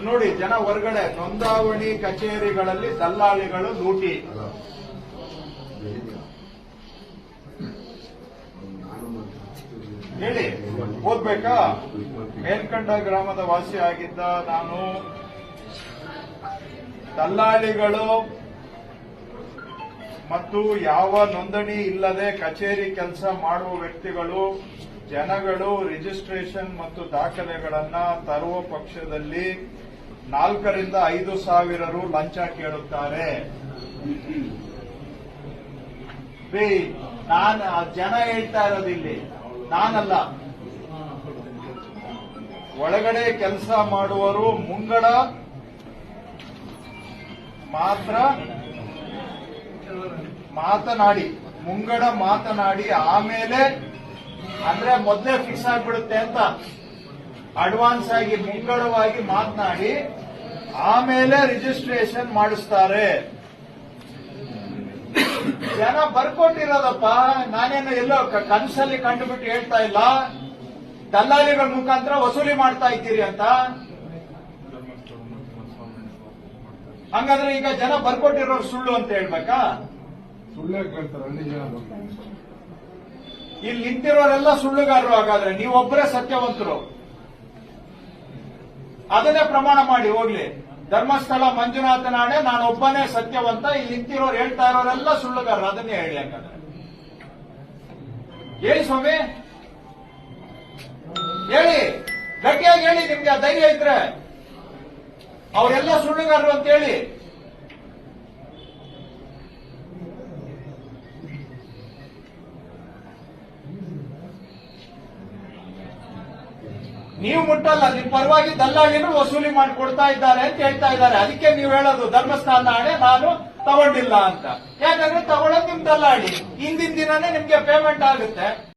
ನೋಡಿ ಜನ ಹೊರಗಡೆ ನೋಂದಾವಣಿ ಕಚೇರಿಗಳಲ್ಲಿ ದಲ್ಲಾಳಿಗಳು ಲೂಟಿ. ಹೇಳಿ, ಓದ್ಬೇಕಾ? ಮೇಲ್ಕಂಡ ಗ್ರಾಮದ ವಾಸಿ ಆಗಿದ್ದ ನಾನು ದಲ್ಲಾಳಿಗಳು ಮತ್ತು ಯಾವ ನೋಂದಣಿ ಇಲ್ಲದೆ ಕಚೇರಿ ಕೆಲಸ ಮಾಡುವ ವ್ಯಕ್ತಿಗಳು ಜನಗಳು ರಿಜಿಸ್ಟ್ರೇಷನ್ ಮತ್ತು ದಾಖಲೆಗಳನ್ನ ತರುವ ಪಕ್ಷದಲ್ಲಿ 4 ರಿಂದ 5 ಸಾವಿರ ರು ಲಂಚ ಕೇಳುತ್ತಾರೆ. ನಾನು ಜನ ಹೇಳ್ತಾ ಇರೋದಿಲ್ಲಿ, ನಾನಲ್ಲ. ಒಳಗಡೆ ಕೆಲಸ ಮಾಡುವವರು ಮುಂಗಡ ಮಾತ್ರ ಮಾತನಾಡಿ ಆಮೇಲೆ ಅಂದ್ರೆ ಮೊದಲೇ ಫಿಕ್ಸ್ ಆಗ್ಬಿಡುತ್ತೆ ಅಂತ ಅಡ್ವಾನ್ಸ್ ಆಗಿ ಮುಂಗಡವಾಗಿ ಮಾತನಾಡಿ ಆಮೇಲೆ ರಿಜಿಸ್ಟ್ರೇಷನ್ ಮಾಡಿಸ್ತಾರೆ. ಜನ ಬರ್ಕೊಟ್ಟಿರೋದಪ್ಪ, ನಾನೇನು ಎಲ್ಲೋ ಕನಸಲ್ಲಿ ಕಂಡುಬಿಟ್ಟು ಹೇಳ್ತಾ ಇಲ್ಲ. ದಲ್ಲಾಳಿಗಳ ಮುಖಾಂತರ ವಸೂಲಿ ಮಾಡ್ತಾ ಇದ್ದೀರಿ ಅಂತ. ಹಂಗಾದ್ರೆ ಈಗ ಜನ ಬರ್ಕೊಟ್ಟಿರೋರು ಸುಳ್ಳು ಅಂತ ಹೇಳ್ಬೇಕಾ? ಸುಳ್ಳೇ ಕೇಳ್ತಾರೆ ಹಳ್ಳಿ ಜನ. ಇಲ್ಲಿ ನಿಂತಿರೋರೆಲ್ಲ ಸುಳ್ಳುಗಾರರು. ಹಾಗಾದ್ರೆ ನೀವೊಬ್ಬರೇ ಸತ್ಯವಂತರು. ಅದನ್ನೇ ಪ್ರಮಾಣ ಮಾಡಿ ಹೋಗ್ಲಿ. ಧರ್ಮಸ್ಥಳ ಮಂಜುನಾಥನ ಆಣೆ, ನಾನೊಬ್ಬನೇ ಸತ್ಯವಂತ. ಇಲ್ಲಿ ನಿಂತಿರೋರು ಹೇಳ್ತಾ ಇರೋರೆಲ್ಲ ಸುಳ್ಳುಗಾರರು. ಅದನ್ನೇ ಹೇಳಿ. ಹಾಗಾದ್ರೆ ಹೇಳಿ ಸ್ವಾಮಿ, ಹೇಳಿ, ಗಟ್ಟಿಯಾಗಿ ಹೇಳಿ. ನಿಮ್ಗೆ ಧೈರ್ಯ ಇದ್ರೆ ಅವರೆಲ್ಲ ಸುಳ್ಳುಗಾರರು ಅಂತ ಹೇಳಿ. ನೀವು ಮುಟ್ಟಲ್ಲ, ನಿಮ್ ಪರವಾಗಿ ದಲ್ಲಾಳಿಗಳು ವಸೂಲಿ ಮಾಡಿ ಕೊಡ್ತಾ ಇದ್ದಾರೆ ಅಂತ ಹೇಳ್ತಾ ಇದ್ದಾರೆ. ಅದಕ್ಕೆ ನೀವು ಹೇಳೋದು ಧರ್ಮಸ್ಥಾನ ಹಣೆ ನಾನು ತಗೊಂಡಿಲ್ಲ ಅಂತ. ಯಾಕಂದ್ರೆ ತಗೊಳ್ಳೋದು ನಿಮ್ ದಲ್ಲಾಳಿ. ಹಿಂದಿನ ದಿನನೇ ನಿಮ್ಗೆ ಪೇಮೆಂಟ್ ಆಗುತ್ತೆ.